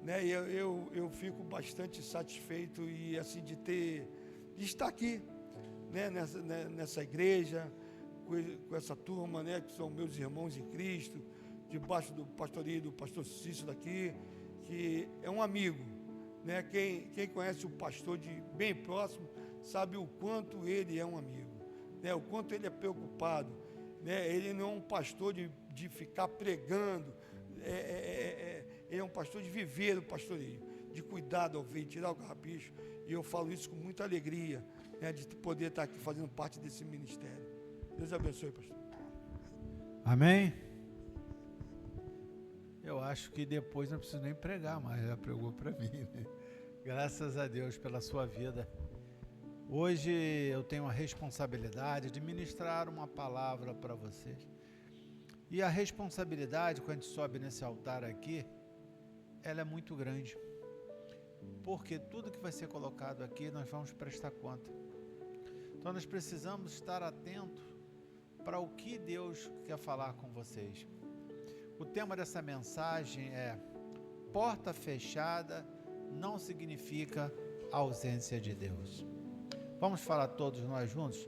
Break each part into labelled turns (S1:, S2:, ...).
S1: né? E eu fico bastante satisfeito e assim de estar aqui, né? Nessa igreja, com essa turma, né? Que são meus irmãos em Cristo, debaixo do pastoreio do pastor Cícero daqui, que é um amigo, né? Quem conhece o pastor de bem próximo sabe o quanto ele é um amigo, né? O quanto ele é preocupado, né? Ele não é um pastor de ficar pregando, ele é um pastor de viver o pastoreio, de cuidar da ovelha, tirar o carrapicho, e eu falo isso com muita alegria, né? De poder estar aqui fazendo parte desse ministério. Deus abençoe, pastor.
S2: Amém? Eu acho que depois não preciso nem pregar mais, já pregou para mim, né? Graças a Deus pela sua vida. Hoje eu tenho a responsabilidade de ministrar uma palavra para vocês. E a responsabilidade, quando a gente sobe nesse altar aqui, ela é muito grande. Porque tudo que vai ser colocado aqui, nós vamos prestar conta. Então nós precisamos estar atentos para o que Deus quer falar com vocês. O tema dessa mensagem é: porta fechada não significa ausência de Deus. Vamos falar todos nós juntos?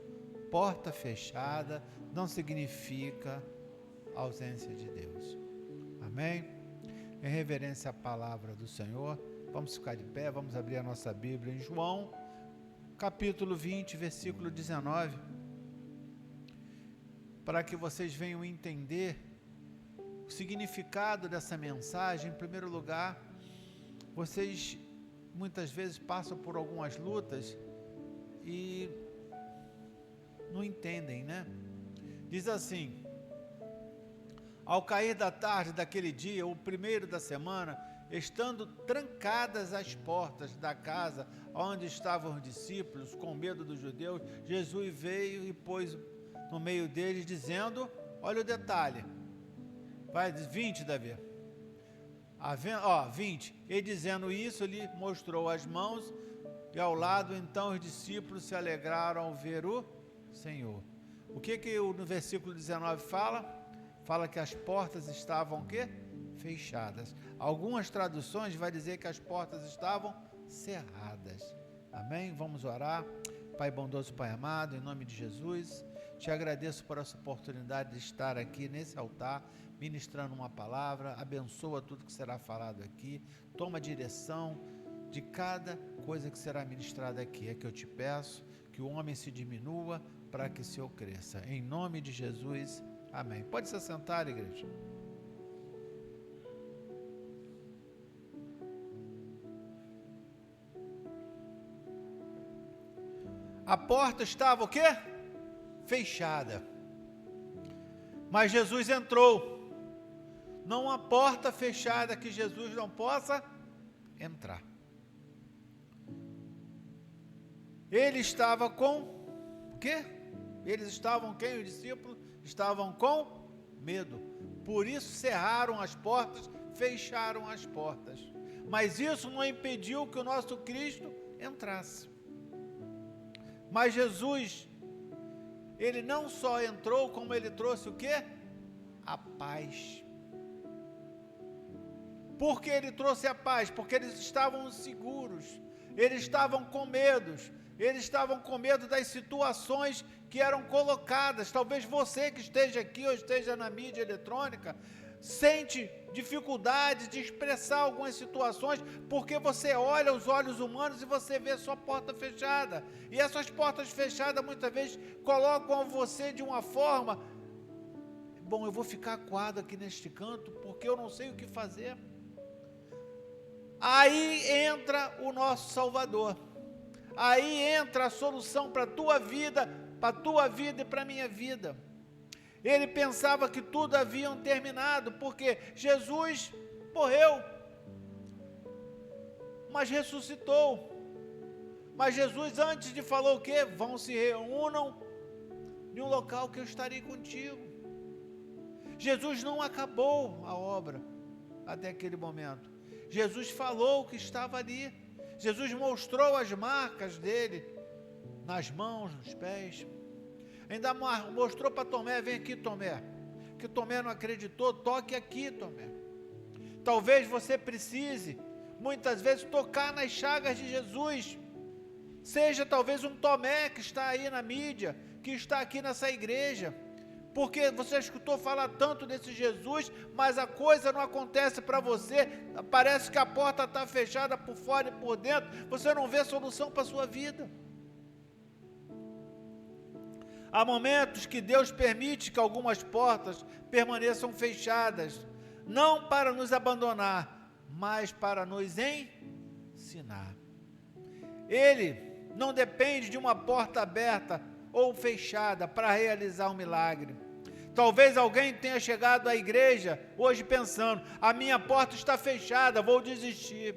S2: Porta fechada não significa ausência de Deus. Amém? Em reverência à palavra do Senhor, vamos ficar de pé, vamos abrir a nossa Bíblia em João, capítulo 20, versículo 19, para que vocês venham entender o significado dessa mensagem. Em primeiro lugar, vocês muitas vezes passam por algumas lutas e não entendem, né? Diz assim: ao cair da tarde daquele dia, o primeiro da semana, estando trancadas as portas da casa onde estavam os discípulos, com medo dos judeus, Jesus veio e pôs no meio deles, dizendo, olha o detalhe, vai, 20, Davi, 20, e dizendo isso, ele mostrou as mãos e ao lado. Então os discípulos se alegraram ao ver o Senhor. O que no versículo 19 fala? Fala que as portas estavam o quê? Fechadas. Algumas traduções vai dizer que as portas estavam cerradas. Amém? Vamos orar. Pai bondoso, Pai amado, em nome de Jesus, te agradeço por essa oportunidade de estar aqui nesse altar, ministrando uma palavra. Abençoa tudo que será falado aqui. Toma a direção de cada coisa que será ministrada aqui. É que eu te peço que o homem se diminua para que o Senhor cresça. Em nome de Jesus, amém. Pode se sentar, igreja. A porta estava o quê? Fechada. Mas Jesus entrou. Não há porta fechada que Jesus não possa entrar. Ele estava com o quê? Eles estavam, quem? Os discípulos estavam com medo. Por isso cerraram as portas, fecharam as portas. Mas isso não impediu que o nosso Cristo entrasse. Mas Jesus, ele não só entrou, como ele trouxe o quê? A paz. Por que ele trouxe a paz? Porque eles estavam seguros, eles estavam com medo, eles estavam com medo das situações que eram colocadas. Talvez você que esteja aqui ou esteja na mídia eletrônica, sente dificuldade de expressar algumas situações, porque você olha os olhos humanos e você vê sua porta fechada, e essas portas fechadas muitas vezes colocam você de uma forma, bom, eu vou ficar acuado aqui neste canto, porque eu não sei o que fazer. Aí entra o nosso Salvador, aí entra a solução para a tua vida e para a minha vida. Ele pensava que tudo havia terminado, porque Jesus morreu, mas ressuscitou. Mas Jesus antes de falar o quê? Vão se reúnam em um local que eu estarei contigo. Jesus não acabou a obra até aquele momento. Jesus falou que estava ali. Jesus mostrou as marcas dele nas mãos, nos pés. Ainda mostrou para Tomé, vem aqui, Tomé. Que Tomé não acreditou, toque aqui, Tomé. Talvez você precise muitas vezes, tocar nas chagas de Jesus. Seja talvez um Tomé que está aí na mídia, que está aqui nessa igreja, porque você escutou falar tanto desse Jesus, mas a coisa não acontece para você, parece que a porta está fechada por fora e por dentro, você não vê solução para a sua vida. Há momentos que Deus permite que algumas portas permaneçam fechadas, não para nos abandonar, mas para nos ensinar. Ele não depende de uma porta aberta ou fechada para realizar um milagre. Talvez alguém tenha chegado à igreja hoje pensando: a minha porta está fechada, vou desistir.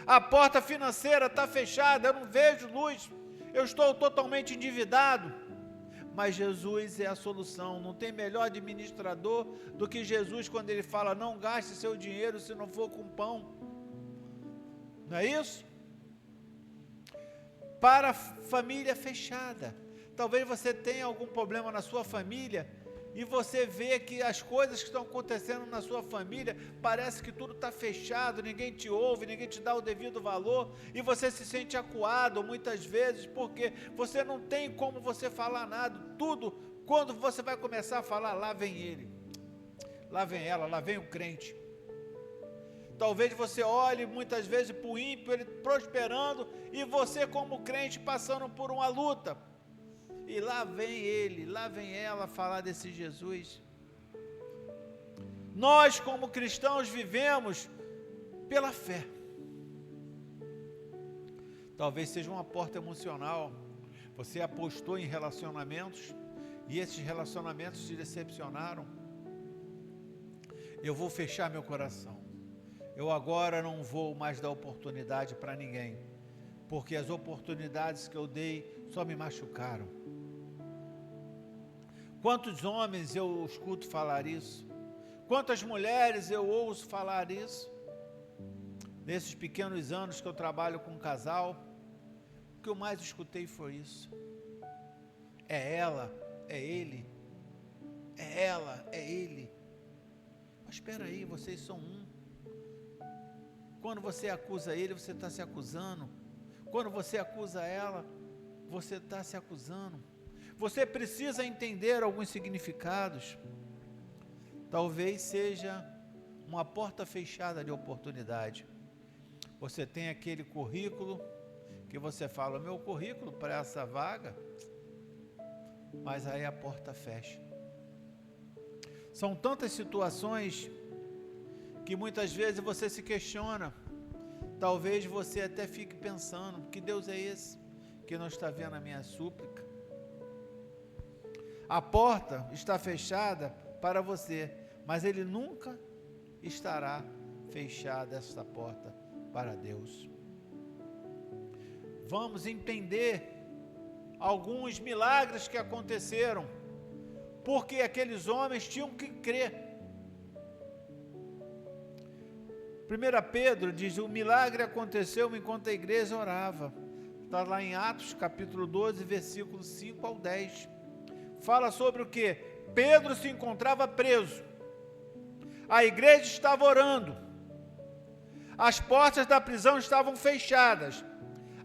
S2: A porta financeira está fechada, eu não vejo luz, eu estou totalmente endividado. Mas Jesus é a solução. Não tem melhor administrador do que Jesus quando ele fala: não gaste seu dinheiro se não for com pão. Não é isso? Para a família fechada. Talvez você tenha algum problema na sua família e você vê que as coisas que estão acontecendo na sua família, parece que tudo está fechado, ninguém te ouve, ninguém te dá o devido valor, e você se sente acuado muitas vezes, porque você não tem como você falar nada, tudo, quando você vai começar a falar, lá vem ele, lá vem ela, lá vem o crente. Talvez você olhe muitas vezes para o ímpio, ele prosperando, e você como crente passando por uma luta, e lá vem ele, lá vem ela falar desse Jesus. Nós como cristãos vivemos pela fé. Talvez seja uma porta emocional, você apostou em relacionamentos, e esses relacionamentos te decepcionaram. Eu vou fechar meu coração. Eu agora não vou mais dar oportunidade para ninguém, porque as oportunidades que eu dei só me machucaram. Quantos homens eu escuto falar isso? Quantas mulheres eu ouço falar isso? Nesses pequenos anos que eu trabalho com um casal, o que eu mais escutei foi isso. É ela, é ele. É ela, é ele. Mas espera aí, vocês são um. Quando você acusa ele, você está se acusando. Quando você acusa ela, você está se acusando. Você precisa entender alguns significados. Talvez seja uma porta fechada de oportunidade. Você tem aquele currículo que você fala: meu currículo para essa vaga, mas aí a porta fecha. São tantas situações que muitas vezes você se questiona. Talvez você até fique pensando: que Deus é esse que não está vendo a minha súplica? A porta está fechada para você, mas Ele nunca estará fechada, esta porta, para Deus. Vamos entender alguns milagres que aconteceram, porque aqueles homens tinham que crer. 1 Pedro diz: o milagre aconteceu enquanto a igreja orava. Está lá em Atos capítulo 12, versículos 5 ao 10. Fala sobre o que? Pedro se encontrava preso. A igreja estava orando. As portas da prisão estavam fechadas.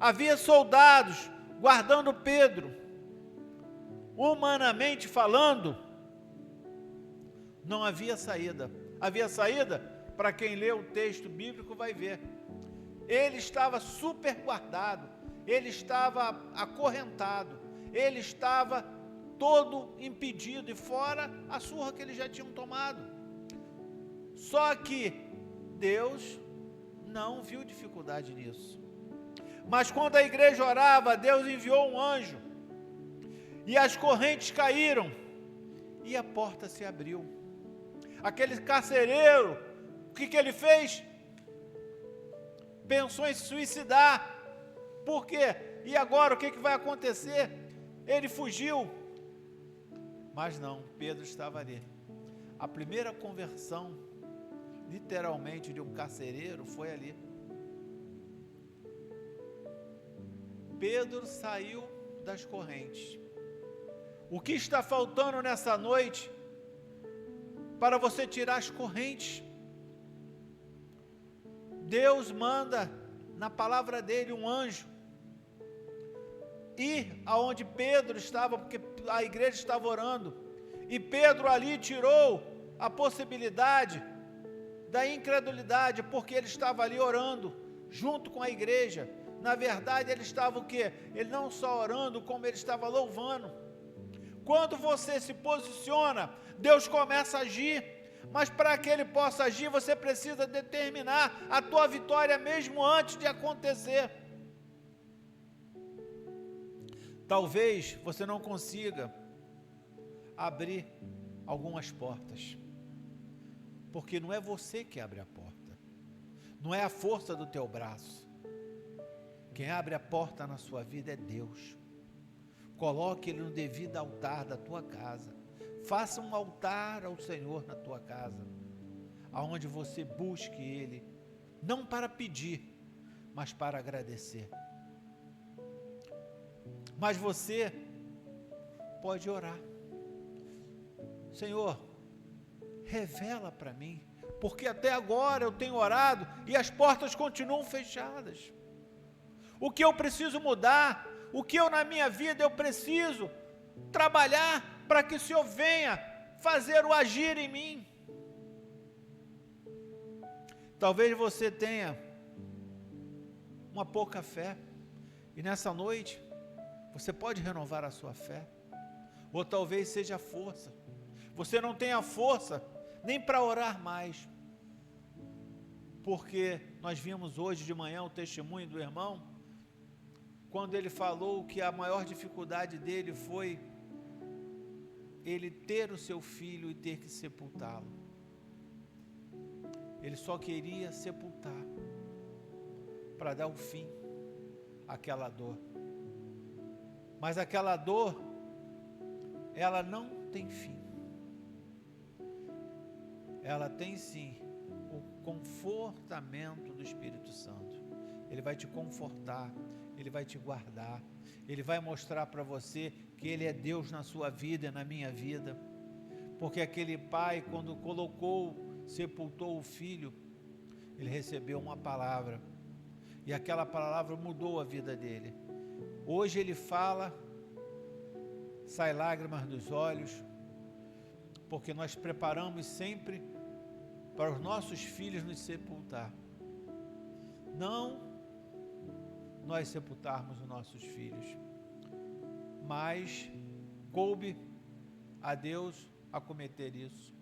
S2: Havia soldados guardando Pedro. Humanamente falando, não havia saída. Havia saída? Para quem lê o texto bíblico vai ver. Ele estava super guardado. Ele estava acorrentado. Ele estava todo impedido, e fora a surra que eles já tinham tomado. Só que Deus não viu dificuldade nisso. Mas quando a igreja orava, Deus enviou um anjo, e as correntes caíram, e a porta se abriu. Aquele carcereiro, o que ele fez? Pensou em se suicidar. Por quê? E agora o que vai acontecer? Ele fugiu. Mas não, Pedro estava ali. A primeira conversão, literalmente, de um carcereiro foi ali. Pedro saiu das correntes. O que está faltando nessa noite para você tirar as correntes? Deus manda na palavra dele um anjo ir aonde Pedro estava, porque a igreja estava orando, e Pedro ali tirou a possibilidade da incredulidade, porque ele estava ali orando junto com a igreja. Na verdade, ele estava o quê? Ele não só orando, como ele estava louvando. Quando você se posiciona, Deus começa a agir, mas para que Ele possa agir, você precisa determinar a tua vitória mesmo antes de acontecer. Talvez você não consiga abrir algumas portas, porque não é você que abre a porta, não é a força do teu braço. Quem abre a porta na sua vida é Deus. Coloque Ele no devido altar da tua casa. Faça um altar ao Senhor na tua casa, aonde você busque Ele, não para pedir, mas para agradecer. Mas você pode orar. Senhor, revela para mim, porque até agora eu tenho orado e as portas continuam fechadas. O que eu preciso mudar, o que eu na minha vida eu preciso trabalhar para que o Senhor venha fazer o agir em mim. Talvez você tenha uma pouca fé, e nessa noite você pode renovar a sua fé, ou talvez seja força. Você não tenha força nem para orar mais, porque nós vimos hoje de manhã o testemunho do irmão, quando ele falou que a maior dificuldade dele foi ele ter o seu filho e ter que sepultá-lo. Ele só queria sepultar, para dar o fim àquela dor. Mas aquela dor, ela não tem fim. Ela tem sim o confortamento do Espírito Santo. Ele vai te confortar, Ele vai te guardar, Ele vai mostrar para você que Ele é Deus na sua vida e na minha vida. Porque aquele pai, quando sepultou o filho, ele recebeu uma palavra, e aquela palavra mudou a vida dele. Hoje ele fala, sai lágrimas dos olhos, porque nós preparamos sempre para os nossos filhos nos sepultar. Não nós sepultarmos os nossos filhos, mas coube a Deus acometer isso.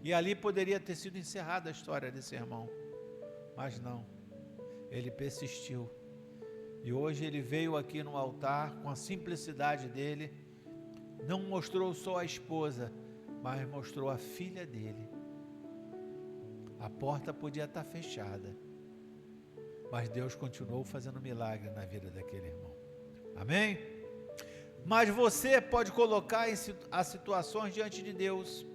S2: E ali poderia ter sido encerrada a história desse irmão, mas não, ele persistiu. E hoje ele veio aqui no altar com a simplicidade dele, não mostrou só a esposa, mas mostrou a filha dele. A porta podia estar fechada, mas Deus continuou fazendo milagre na vida daquele irmão. Amém? Mas você pode colocar as situações diante de Deus.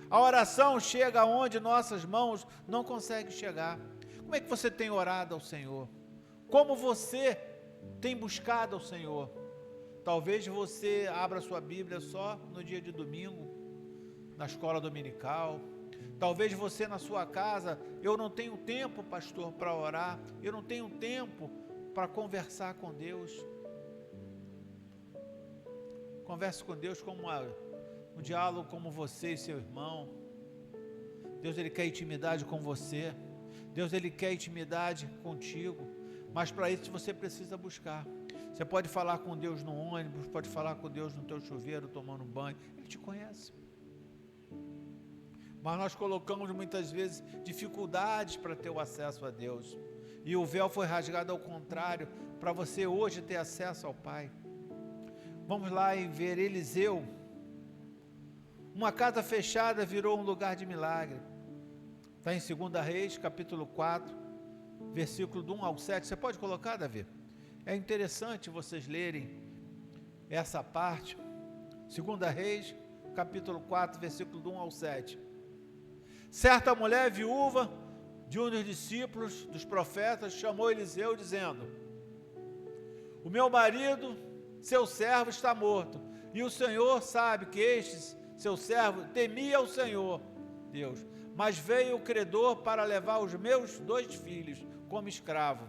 S2: A oração chega onde nossas mãos não conseguem chegar. Como é que você tem orado ao Senhor? Como você tem buscado ao Senhor? Talvez você abra sua Bíblia só no dia de domingo, na escola dominical. Talvez você na sua casa, eu não tenho tempo, pastor, para orar. Eu não tenho tempo para conversar com Deus. Converse com Deus como um diálogo como você e seu irmão. Deus, Ele quer intimidade com você. Deus, Ele quer intimidade contigo. Mas para isso você precisa buscar. Você pode falar com Deus no ônibus, pode falar com Deus no teu chuveiro, tomando banho. Ele te conhece. Mas nós colocamos muitas vezes dificuldades para ter o acesso a Deus. E o véu foi rasgado ao contrário, para você hoje ter acesso ao Pai. Vamos lá e ver Eliseu. Uma casa fechada virou um lugar de milagre. Está em 2 Reis, capítulo 4, versículo do 1 ao 7. Você pode colocar, Davi? É interessante vocês lerem essa parte. 2 Reis, capítulo 4, versículo do 1 ao 7. Certa mulher viúva de um dos discípulos dos profetas chamou Eliseu dizendo: o meu marido, seu servo, está morto, e o Senhor sabe que este seu servo temia o Senhor Deus, mas veio o credor para levar os meus 2 filhos como escravo.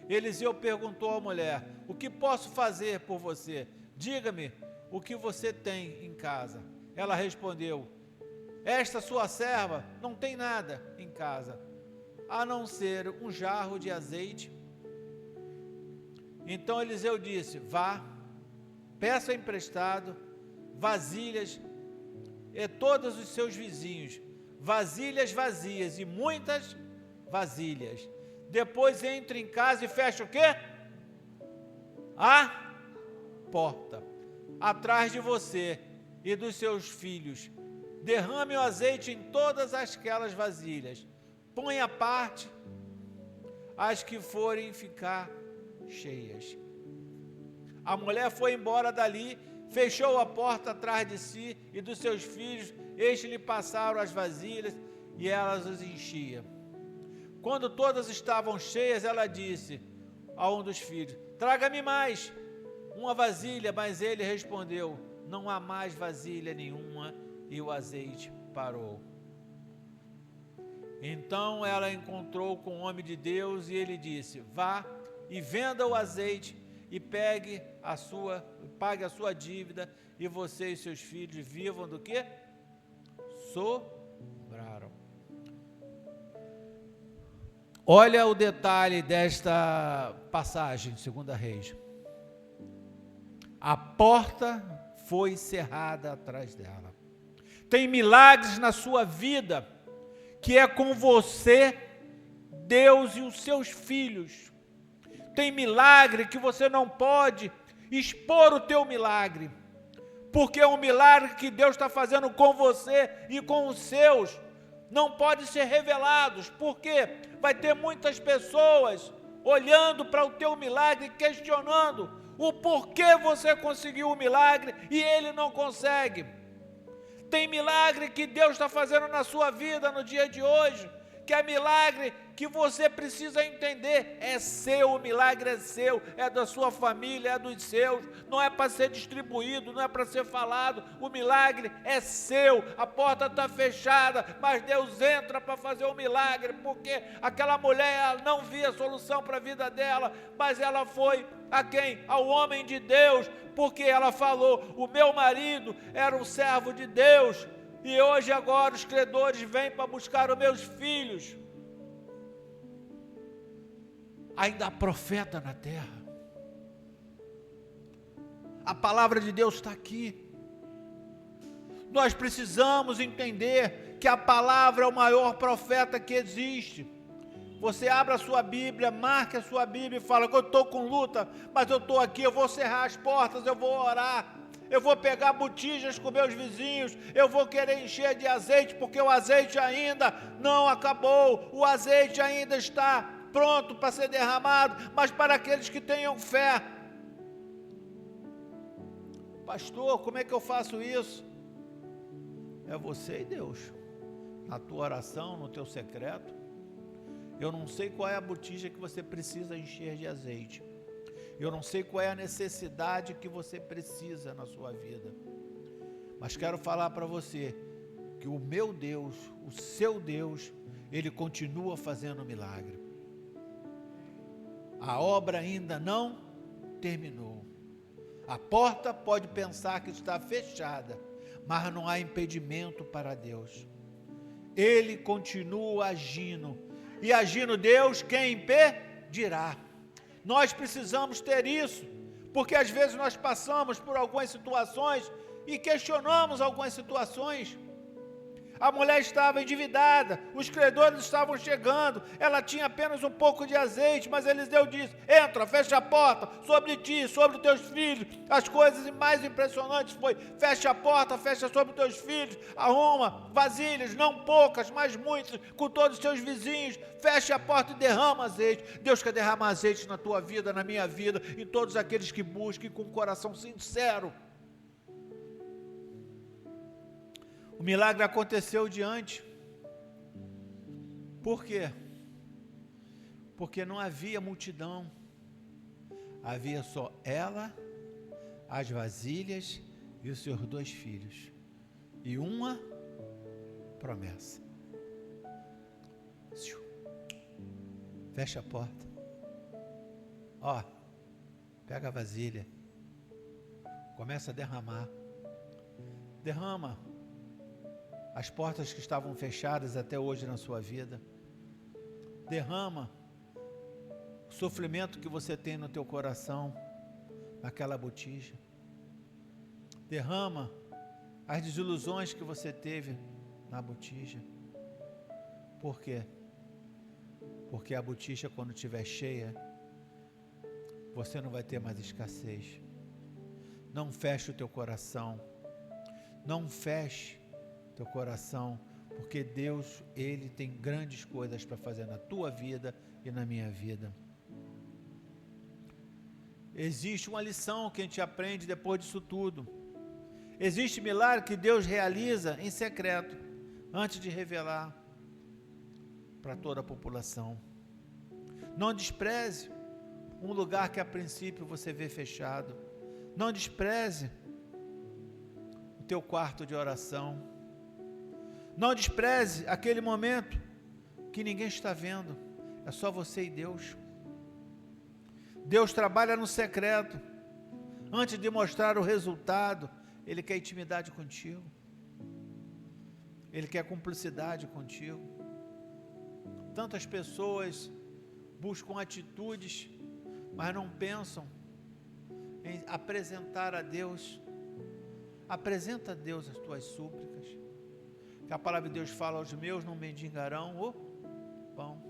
S2: Eliseu perguntou à mulher: o que posso fazer por você? Diga-me o que você tem em casa. Ela respondeu: esta sua serva não tem nada em casa, a não ser um jarro de azeite. Então Eliseu disse: vá, peça emprestado vasilhas e todos os seus vizinhos, vasilhas vazias e muitas vasilhas. Depois entre em casa e fecha o quê? A porta atrás de você e dos seus filhos. Derrame o azeite em todas aquelas vasilhas. Põe à parte as que forem ficar cheias. A mulher foi embora dali, fechou a porta atrás de si e dos seus filhos. Estes lhe passaram as vasilhas e elas os enchiam. Quando todas estavam cheias, ela disse a um dos filhos: traga-me mais uma vasilha. Mas ele respondeu: não há mais vasilha nenhuma. E o azeite parou. Então ela encontrou com o homem de Deus e ele disse: vá e venda o azeite e pague a sua dívida, e você e seus filhos vivam do que sobraram. Olha o detalhe desta passagem, 2 Reis. A porta foi cerrada atrás dela. Tem milagres na sua vida, que é com você, Deus e os seus filhos. Tem milagre que você não pode expor o teu milagre, porque é um milagre que Deus está fazendo com você e com os seus. Não pode ser revelados, porque vai ter muitas pessoas olhando para o teu milagre, questionando o porquê você conseguiu o milagre e ele não consegue. Tem milagre que Deus está fazendo na sua vida no dia de hoje, que é milagre que você precisa entender, é seu, o milagre é seu, é da sua família, é dos seus, não é para ser distribuído, não é para ser falado, o milagre é seu, a porta está fechada, mas Deus entra para fazer o milagre, porque aquela mulher ela não via solução para a vida dela, mas ela foi a quem? Ao homem de Deus, porque ela falou: o meu marido era um servo de Deus, e hoje agora os credores vêm para buscar os meus filhos. Ainda há profeta na terra. A palavra de Deus está aqui. Nós precisamos entender que a palavra é o maior profeta que existe. Você abre a sua Bíblia, marque a sua Bíblia e fala: eu estou com luta, mas eu estou aqui, eu vou cerrar as portas, eu vou orar. Eu vou pegar botijas com meus vizinhos, eu vou querer encher de azeite, porque o azeite ainda não acabou, o azeite ainda está pronto para ser derramado, mas para aqueles que tenham fé. Pastor, como é que eu faço isso? É você e Deus, na tua oração, no teu secreto. Eu não sei qual é a botija que você precisa encher de azeite. Eu não sei qual é a necessidade que você precisa na sua vida, mas quero falar para você que o meu Deus, o seu Deus, Ele continua fazendo milagre. A obra ainda não terminou. A porta pode pensar que está fechada, mas não há impedimento para Deus. Ele continua agindo, e agindo Deus, quem impedirá? Nós precisamos ter isso, porque às vezes nós passamos por algumas situações e questionamos algumas situações. A mulher estava endividada, os credores estavam chegando, ela tinha apenas um pouco de azeite, mas Eliseu disse: entra, fecha a porta, sobre ti, sobre os teus filhos. As coisas mais impressionantes foi: fecha a porta, fecha sobre os teus filhos, arruma vasilhas, não poucas, mas muitas, com todos os teus vizinhos, fecha a porta e derrama azeite. Deus quer derramar azeite na tua vida, na minha vida, em todos aqueles que busquem com um coração sincero. O milagre aconteceu diante. Por quê? Porque não havia multidão. Havia só ela, as vasilhas e os seus 2 filhos. E uma promessa. Fecha a porta. Ó, pega a vasilha. Começa a derramar. Derrama as portas que estavam fechadas até hoje na sua vida. Derrama o sofrimento que você tem no teu coração, naquela botija. Derrama as desilusões que você teve na botija. Por quê? Porque a botija, quando estiver cheia, você não vai ter mais escassez. Não feche o teu coração. Não feche teu coração, porque Deus, Ele tem grandes coisas para fazer na tua vida e na minha vida. Existe uma lição que a gente aprende depois disso tudo. Existe milagre que Deus realiza em secreto, antes de revelar para toda a população. Não despreze um lugar que a princípio você vê fechado. Não despreze o teu quarto de oração. Não despreze aquele momento que ninguém está vendo. É só você e Deus. Deus trabalha no secreto. Antes de mostrar o resultado, Ele quer intimidade contigo. Ele quer cumplicidade contigo. Tantas pessoas buscam atitudes, mas não pensam em apresentar a Deus. Apresenta a Deus as tuas súplicas. Que a palavra de Deus fala: aos meus não mendigarão o pão.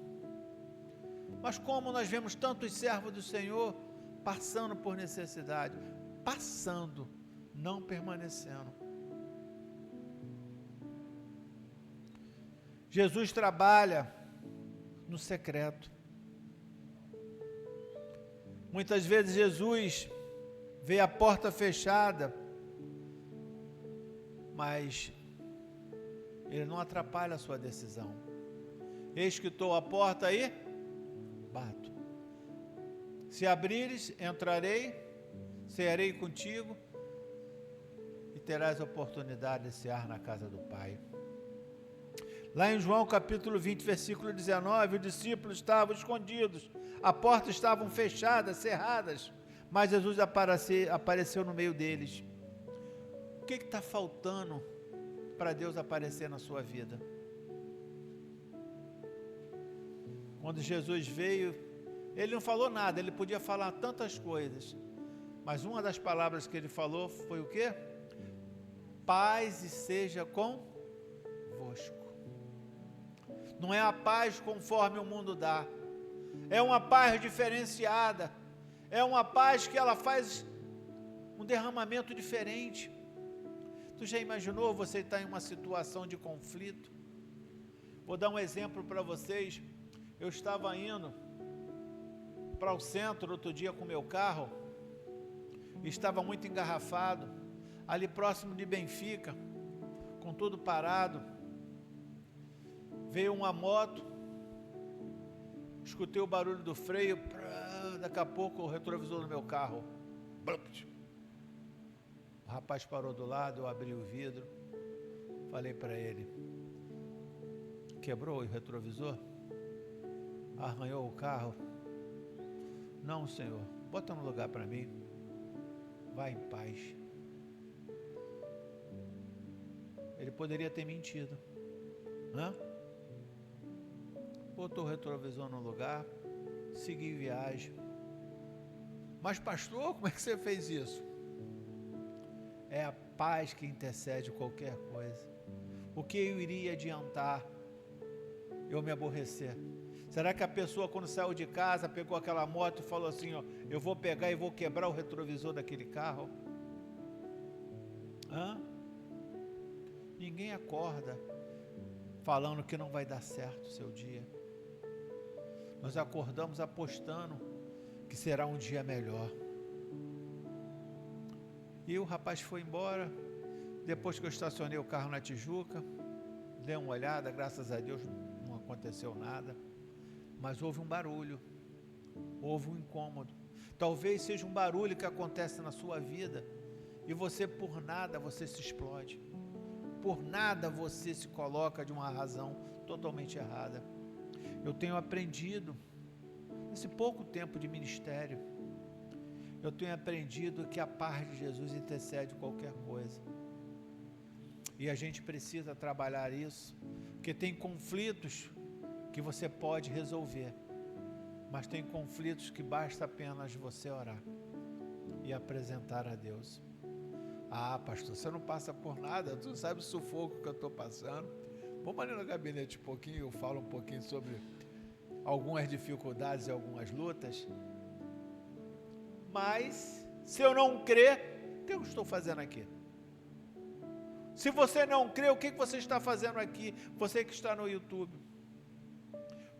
S2: Mas como nós vemos tantos servos do Senhor passando por necessidade, passando, não permanecendo. Jesus trabalha no secreto. Muitas vezes Jesus vê a porta fechada, mas Ele não atrapalha a sua decisão. Eis que estou à porta e bato. Se abrires, entrarei, cearei contigo e terás a oportunidade de cear na casa do Pai. Lá em João capítulo 20, versículo 19, os discípulos estavam escondidos, a porta estavam fechadas, cerradas, mas Jesus apareceu no meio deles. O que está faltando para Deus aparecer na sua vida? Quando Jesus veio, Ele não falou nada, Ele podia falar tantas coisas, mas uma das palavras que Ele falou foi o quê? Paz e seja convosco. Não é a paz conforme o mundo dá, é uma paz diferenciada, é uma paz que ela faz um derramamento diferente. Tu já imaginou você estar em uma situação de conflito? Vou dar um exemplo para vocês. Eu estava indo para o centro outro dia com meu carro, e estava muito engarrafado, ali próximo de Benfica, com tudo parado. Veio uma moto, escutei o barulho do freio, daqui a pouco o retrovisor do meu carro. O rapaz parou do lado, eu abri o vidro, falei para ele: quebrou o retrovisor? Arranhou o carro? Não, senhor, bota no lugar para mim, vai em paz. Ele poderia ter mentido, né? Botou o retrovisor no lugar, segui viagem. Mas pastor, como é que você fez isso? É a paz que intercede qualquer coisa. O que eu iria adiantar eu me aborrecer? Será que a pessoa, quando saiu de casa, pegou aquela moto e falou assim, ó, eu vou pegar e vou quebrar o retrovisor daquele carro? Ninguém acorda falando que não vai dar certo o seu dia. Nós acordamos apostando que será um dia melhor. E o rapaz foi embora. Depois que eu estacionei o carro na Tijuca, dei uma olhada, graças a Deus não aconteceu nada. Mas houve um barulho, houve um incômodo. Talvez seja um barulho que acontece na sua vida e você, por nada, você se explode. por nada você se coloca de uma razão totalmente errada. Eu tenho aprendido, nesse pouco tempo de ministério, eu tenho aprendido que a paz de Jesus intercede qualquer coisa. E a gente precisa trabalhar isso, porque tem conflitos que você pode resolver, mas tem conflitos que basta apenas você orar e apresentar a Deus. Ah, pastor, você não passa por nada, tu sabe o sufoco que eu estou passando. Vamos ali no gabinete um pouquinho, eu falo um pouquinho sobre algumas dificuldades e algumas lutas. Mas, se eu não crer, o que eu estou fazendo aqui? Se você não crê, o que você está fazendo aqui? Você que está no YouTube.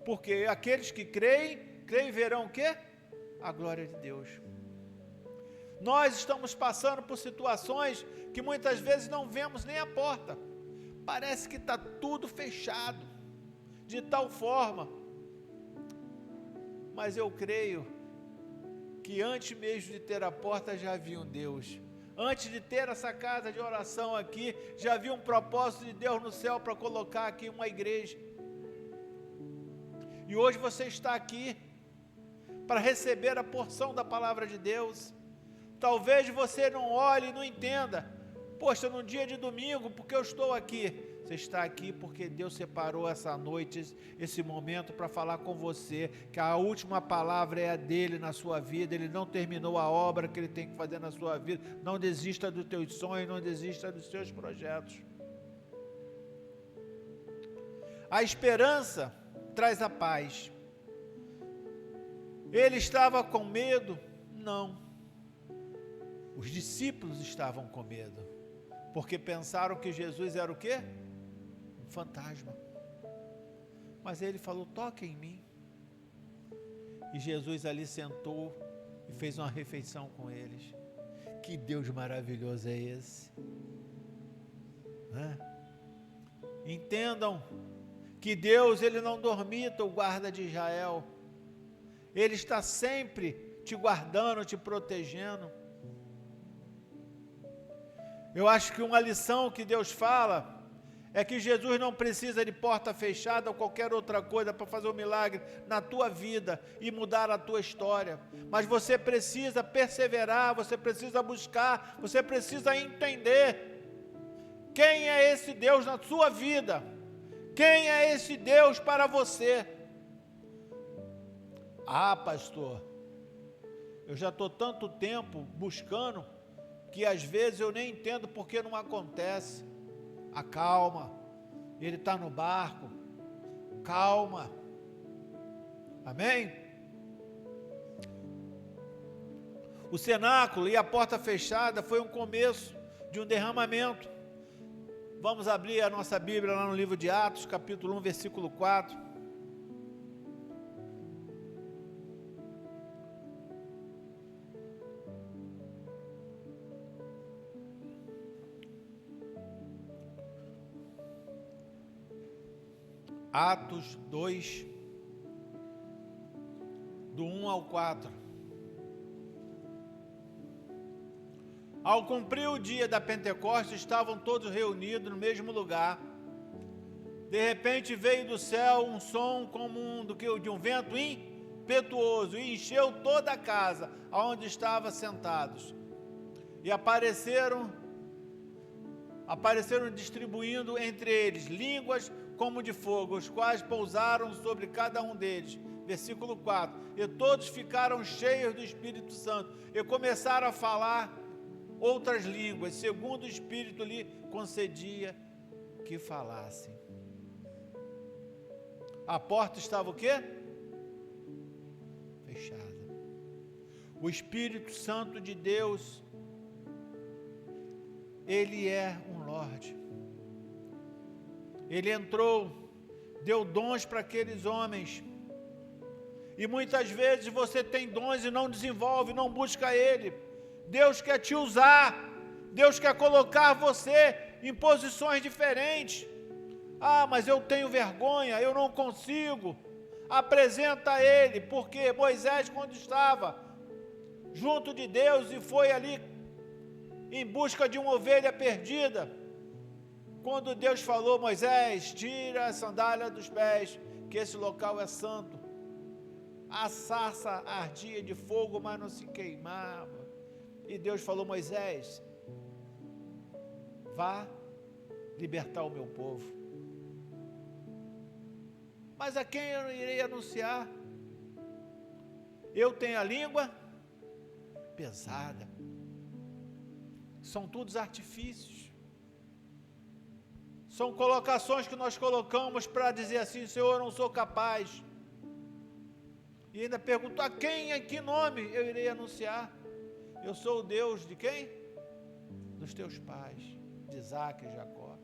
S2: Porque aqueles que creem verão o quê? A glória de Deus. Nós estamos passando por situações que muitas vezes não vemos nem a porta. Parece que está tudo fechado, de tal forma. Mas eu creio que antes mesmo de ter a porta já havia um Deus. Antes de ter essa casa de oração aqui, já havia um propósito de Deus no céu para colocar aqui uma igreja. E hoje você está aqui para receber a porção da palavra de Deus. Talvez você não olhe e não entenda. Poxa, num dia de domingo, porque eu estou aqui? Você está aqui porque Deus separou essa noite, esse momento para falar com você, que a última palavra é a dele na sua vida. Ele não terminou a obra que ele tem que fazer na sua vida. Não desista dos teus sonhos, não desista dos seus projetos. A esperança traz a paz. Ele estava com medo? Não. Os discípulos estavam com medo, porque pensaram que Jesus era o quê? Um fantasma. Mas ele falou, toque em mim. E Jesus ali sentou e fez uma refeição com eles. Que Deus maravilhoso é esse? Entendam que Deus, ele não dormita o guarda de Israel. Ele está sempre te guardando, te protegendo. Eu acho que uma lição que Deus fala é que Jesus não precisa de porta fechada ou qualquer outra coisa para fazer um milagre na tua vida e mudar a tua história. Mas você precisa perseverar, você precisa buscar, você precisa entender quem é esse Deus na sua vida. Quem é esse Deus para você? Ah, pastor, eu já estou tanto tempo buscando que às vezes eu nem entendo por que não acontece. Acalma, ele está no barco, calma, amém? O cenáculo e a porta fechada foi um começo de um derramamento. Vamos abrir a nossa Bíblia lá no livro de Atos, capítulo 1, versículo 4. Atos 2, do 1 ao 4. Ao cumprir o dia da Pentecostes, estavam todos reunidos no mesmo lugar. De repente veio do céu um som como de um vento impetuoso e encheu toda a casa onde estavam sentados. E apareceram distribuindo entre eles línguas como de fogo, os quais pousaram sobre cada um deles. Versículo 4. E todos ficaram cheios do Espírito Santo e começaram a falar outras línguas, segundo o Espírito lhe concedia que falassem. A porta estava o quê? Fechada. O Espírito Santo de Deus, ele é um Lorde. Ele entrou, deu dons para aqueles homens. E muitas vezes você tem dons e não desenvolve, não busca ele. Deus quer te usar. Deus quer colocar você em posições diferentes. Ah, mas eu tenho vergonha, eu não consigo. Apresenta a ele, porque Moisés, quando estava junto de Deus e foi ali em busca de uma ovelha perdida, Quando Deus falou, Moisés, tira a sandália dos pés, que esse local é santo. A sarça ardia de fogo, mas não se queimava. E Deus falou, Moisés, vá libertar o meu povo. Mas a quem eu irei anunciar? Eu tenho a língua pesada. São todos artifícios. São colocações que nós colocamos para dizer assim, Senhor, eu não sou capaz. E ainda perguntou, a quem, em que nome eu irei anunciar? Eu sou o Deus de quem? Dos teus pais, de Isaac e Jacó.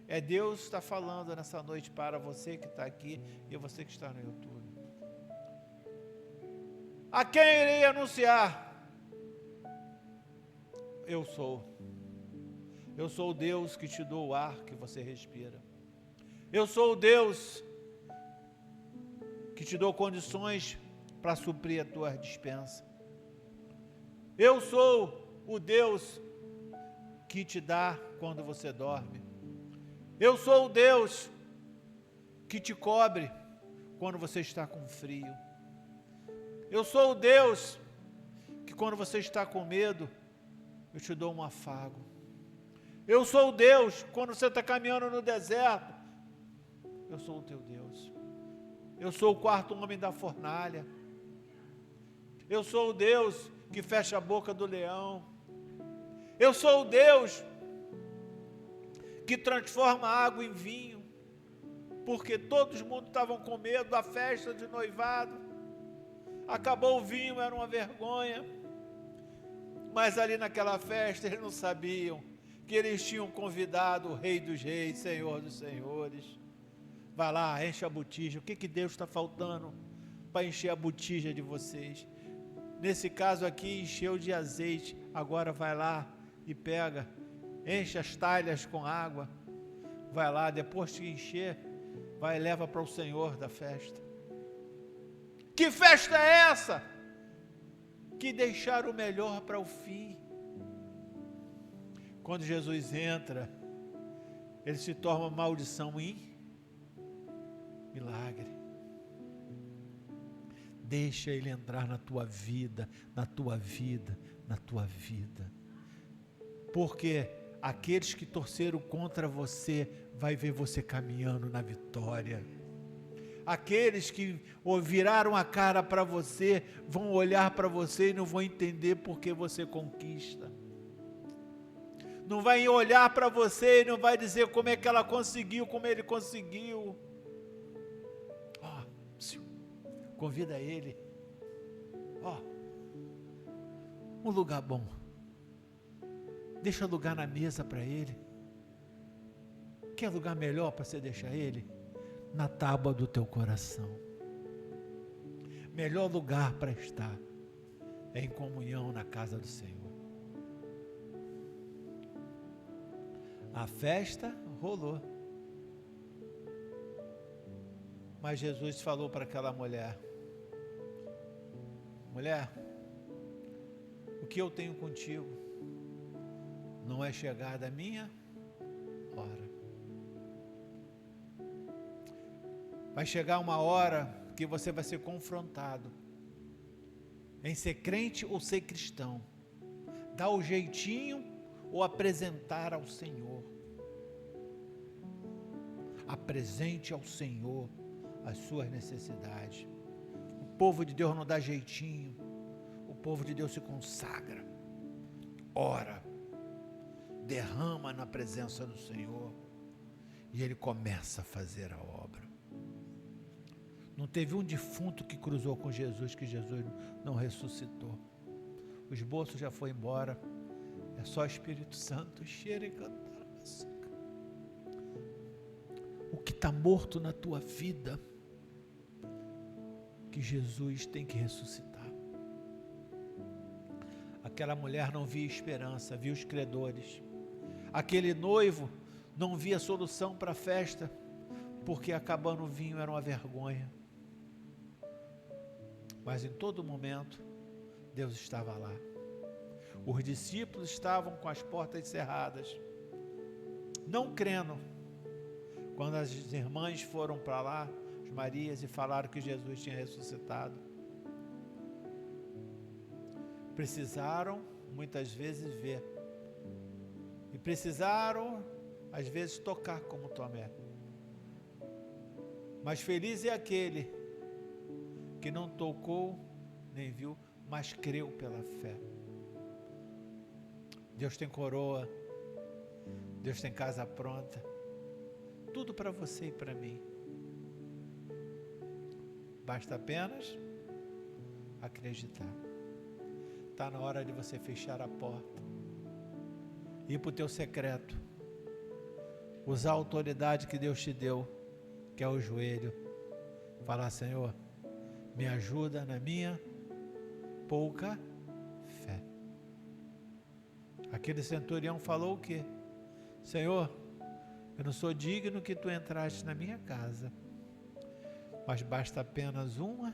S2: É Deus que está falando nessa noite para você que está aqui e você que está no YouTube. A quem irei anunciar? Eu sou o Deus que te dou o ar que você respira. Eu sou o Deus que te dou condições para suprir a tua dispensa. Eu sou o Deus que te dá quando você dorme. Eu sou o Deus que te cobre quando você está com frio. Eu sou o Deus que quando você está com medo, eu te dou um afago. Eu sou o Deus, quando você está caminhando no deserto, eu sou o teu Deus. Eu sou o quarto homem da fornalha. Eu sou o Deus que fecha a boca do leão. Eu sou o Deus que transforma a água em vinho, porque todo mundo estavam com medo da festa de noivado. Acabou o vinho, era uma vergonha. Mas ali naquela festa eles não sabiam que eles tinham convidado o Rei dos Reis, Senhor dos Senhores. Vai lá, enche a botija. O que Deus está faltando para encher a botija de vocês? Nesse caso aqui, encheu de azeite. Agora vai lá e pega, enche as talhas com água. Vai lá, depois de encher, vai e leva para o Senhor da festa. Que festa é essa? Que deixaram o melhor para o fim. Quando Jesus entra, ele se torna maldição em milagre. Deixa ele entrar na tua vida, na tua vida, na tua vida. Porque aqueles que torceram contra você, vai ver você caminhando na vitória. Aqueles que viraram a cara para você, vão olhar para você e não vão entender porque você conquista. Não vai olhar para você e não vai dizer como é que ela conseguiu, como ele conseguiu. Convida ele. Um lugar bom. Deixa lugar na mesa para ele. Quer lugar melhor para você deixar ele? Na tábua do teu coração. Melhor lugar para estar é em comunhão na casa do Senhor. A festa rolou. Mas Jesus falou para aquela mulher: mulher, o que eu tenho contigo não é chegada a minha hora. Vai chegar uma hora que você vai ser confrontado em ser crente ou ser cristão, dar o jeitinho ou apresentar ao Senhor. Apresente ao Senhor as suas necessidades. O povo de Deus não dá jeitinho, o povo de Deus se consagra, ora, derrama na presença do Senhor e ele começa a fazer a obra. Não teve um defunto que cruzou com Jesus que Jesus não ressuscitou. O esboço já foi embora, é só o Espírito Santo. O que está morto na tua vida, que Jesus tem que ressuscitar. Aquela mulher não via esperança, via os credores. Aquele noivo não via solução para a festa, porque acabando o vinho era uma vergonha. Mas em todo momento, Deus estava lá. Os discípulos estavam com as portas cerradas, não crendo. Quando as irmãs foram para lá, as Marias, e falaram que Jesus tinha ressuscitado, precisaram muitas vezes ver, e precisaram às vezes tocar como Tomé. Mas feliz é aquele que não tocou nem viu, mas creu pela fé. Deus tem coroa, Deus tem casa pronta, tudo para você e para mim. Basta apenas acreditar. Está na hora de você fechar a porta, ir para o teu secreto, usar a autoridade que Deus te deu, que é o joelho, falar: Senhor, me ajuda na minha pouca fé. Aquele centurião falou o quê? Senhor, eu não sou digno que tu entraste na minha casa, mas basta apenas uma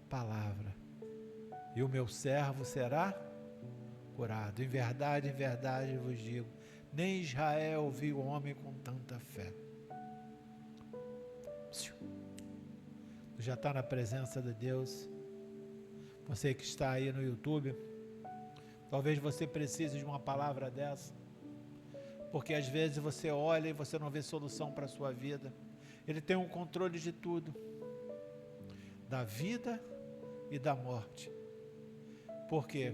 S2: palavra, e o meu servo será curado. Em verdade vos digo, nem Israel viu homem com tanta fé. Já está na presença de Deus. Você que está aí no YouTube, talvez você precise de uma palavra dessa, porque às vezes você olha e você não vê solução para a sua vida. Ele tem um controle de tudo, da vida e da morte, porque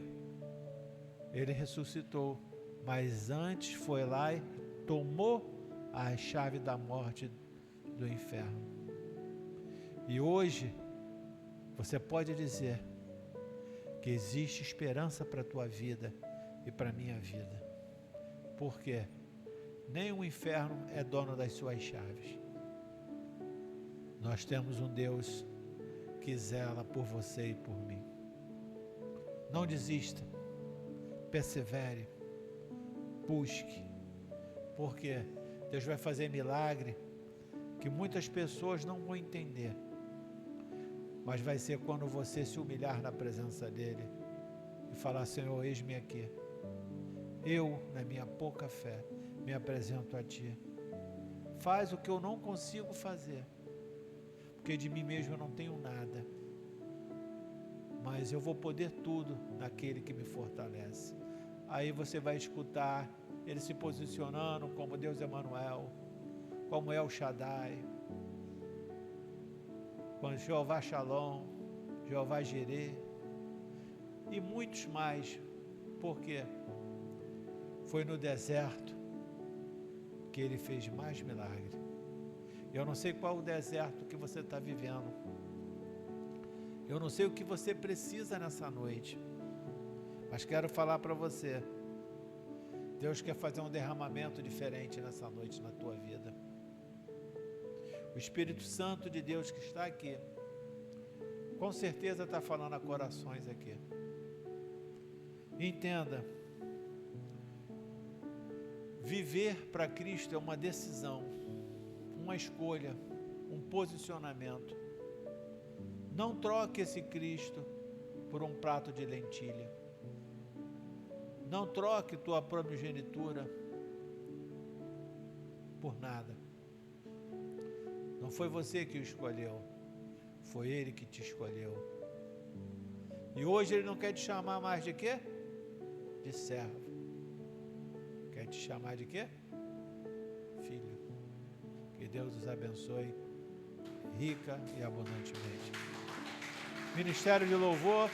S2: Ele ressuscitou, mas antes foi lá e tomou a chave da morte, do inferno. E hoje você pode dizer que existe esperança para a tua vida e para a minha vida, porque nem o inferno é dono das suas chaves. Nós temos um Deus que zela por você e por mim. Não desista, persevere, busque, porque Deus vai fazer milagre que muitas pessoas não vão entender, mas vai ser quando você se humilhar na presença dEle e falar: Senhor, eis-me aqui, eu, na minha pouca fé, me apresento a Ti. Faz o que eu não consigo fazer, porque de mim mesmo eu não tenho nada, mas eu vou poder tudo naquele que me fortalece. Aí você vai escutar Ele se posicionando como Deus Emanuel, como El Shaddai, como Jeová Shalom, Jeová Jireh e muitos mais, porque foi no deserto que Ele fez mais milagre. Eu não sei qual o deserto que você está vivendo, eu não sei o que você precisa nessa noite, mas quero falar para você: Deus quer fazer um derramamento diferente nessa noite na tua vida. O Espírito Santo de Deus que está aqui, com certeza está falando a corações aqui. Entenda, viver para Cristo é uma decisão, uma escolha, um posicionamento. Não troque esse Cristo por um prato de lentilha. Não troque tua primogenitura por nada. Não foi você que o escolheu, foi Ele que te escolheu. E hoje Ele não quer te chamar mais de quê? De servo. Quer te chamar de quê? Filho. Que Deus os abençoe rica e abundantemente. Ministério de Louvor.